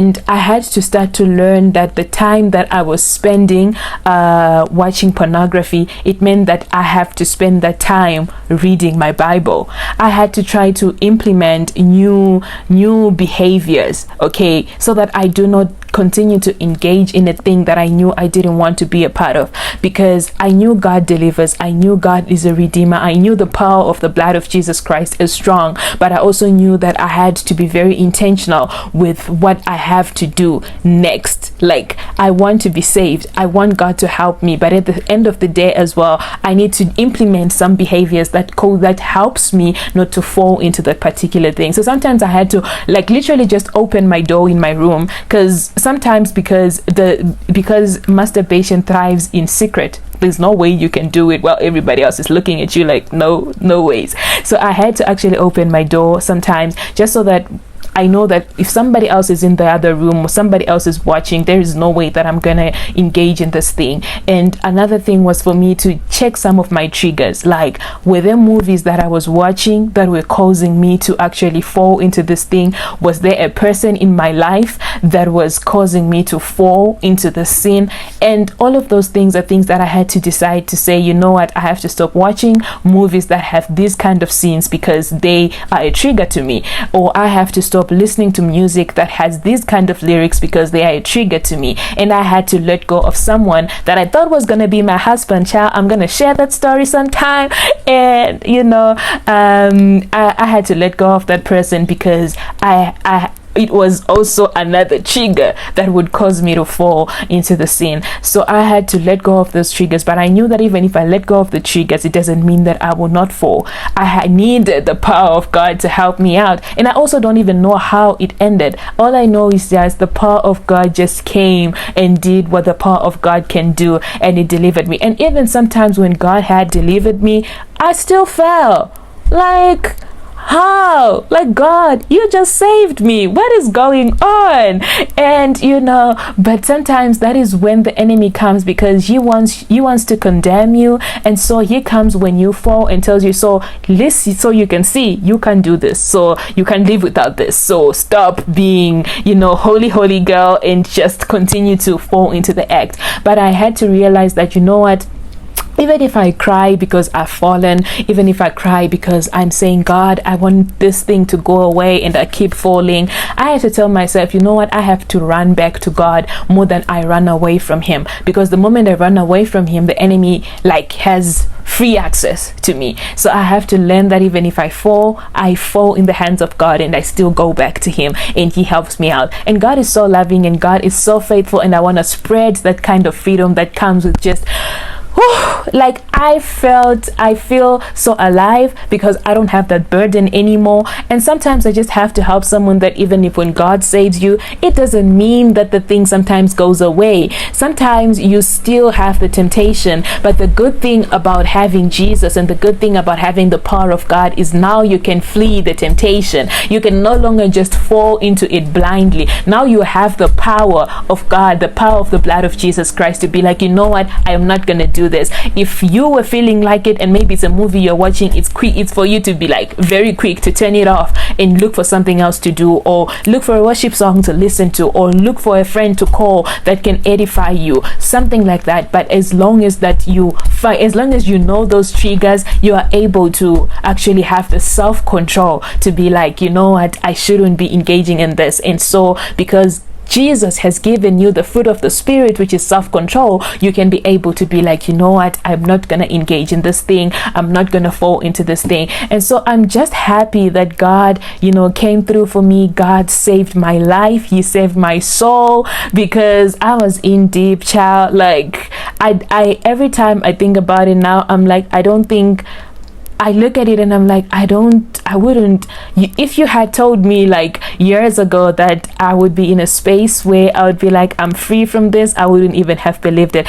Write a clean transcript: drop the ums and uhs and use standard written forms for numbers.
And I had to start to learn that the time that I was spending watching pornography, it meant that I have to spend that time reading my Bible. I had to try to implement new behaviors, okay, so that I do not continue to engage in a thing that I knew I didn't want to be a part of, because I knew God delivers, I knew God is a redeemer, I knew the power of the blood of Jesus Christ is strong, but I also knew that I had to be very intentional with what I have to do next. Like, I want to be saved, I want God to help me, but at the end of the day as well, I need to implement some behaviors that helps me not to fall into that particular thing. So sometimes I had to like literally just open my door in my room, because masturbation thrives in secret. There's no way you can do it while everybody else is looking at you, like no ways. So I had to actually open my door sometimes, just so that I know that if somebody else is in the other room or somebody else is watching, there is no way that I'm gonna engage in this thing. And another thing was for me to check some of my triggers, like were there movies that I was watching that were causing me to actually fall into this thing? Was there a person in my life that was causing me to fall into the sin? And all of those things are things that I had to decide to say, you know what, I have to stop watching movies that have these kind of scenes because they are a trigger to me, or I have to stop listening to music that has these kind of lyrics because they are a trigger to me. And I had to let go of someone that I thought was going to be my husband. Child, I'm going to share that story sometime. And you know, I had to let go of that person because it was also another trigger that would cause me to fall into the sin. So I had to let go of those triggers, but I knew that even if I let go of the triggers, it doesn't mean that I will not fall. I needed the power of God to help me out, and I also don't even know how it ended. All I know is just the power of God just came and did what the power of God can do, and it delivered me. And even sometimes when God had delivered me, I still fell. Like, how? Like, God, you just saved me, what is going on? And you know, but sometimes that is when the enemy comes, because he wants to condemn you. And so he comes when you fall and tells you, so listen, so you can see you can do this, so you can live without this, so stop being, you know, holy girl, and just continue to fall into the act. But I had to realize that, you know what, even if I cry because I've fallen, even if I cry because I'm saying, God, I want this thing to go away, and I keep falling, I have to tell myself, you know what, I have to run back to God more than I run away from him. Because the moment I run away from him, the enemy like has free access to me. So I have to learn that even if I fall in the hands of God, and I still go back to him, and he helps me out. And God is so loving, and God is so faithful, and I want to spread that kind of freedom that comes with just like I feel so alive because I don't have that burden anymore. And sometimes I just have to help someone that even if when God saves you, it doesn't mean that the thing sometimes goes away. Sometimes you still have the temptation, but the good thing about having Jesus and the good thing about having the power of God is now you can flee the temptation. You can no longer just fall into it blindly. Now you have the power of God, the power of the blood of Jesus Christ to be like, you know what, I am not gonna do this. If you were feeling like it, and maybe it's a movie you're watching, it's for you to be like very quick to turn it off and look for something else to do, or look for a worship song to listen to, or look for a friend to call that can edify you, something like that. But as long as you know those triggers, you are able to actually have the self-control to be like, you know what, I shouldn't be engaging in this. And so because Jesus has given you the fruit of the Spirit, which is self-control, you can be able to be like, you know what, I'm not gonna engage in this thing, I'm not gonna fall into this thing. And so I'm just happy that God, you know, came through for me. God saved my life, he saved my soul, because I was in deep, child. Like I every time I think about it now, I'm like, I look at it and I'm like, I wouldn't, if you had told me like years ago that I would be in a space where I would be like, I'm free from this, I wouldn't even have believed it.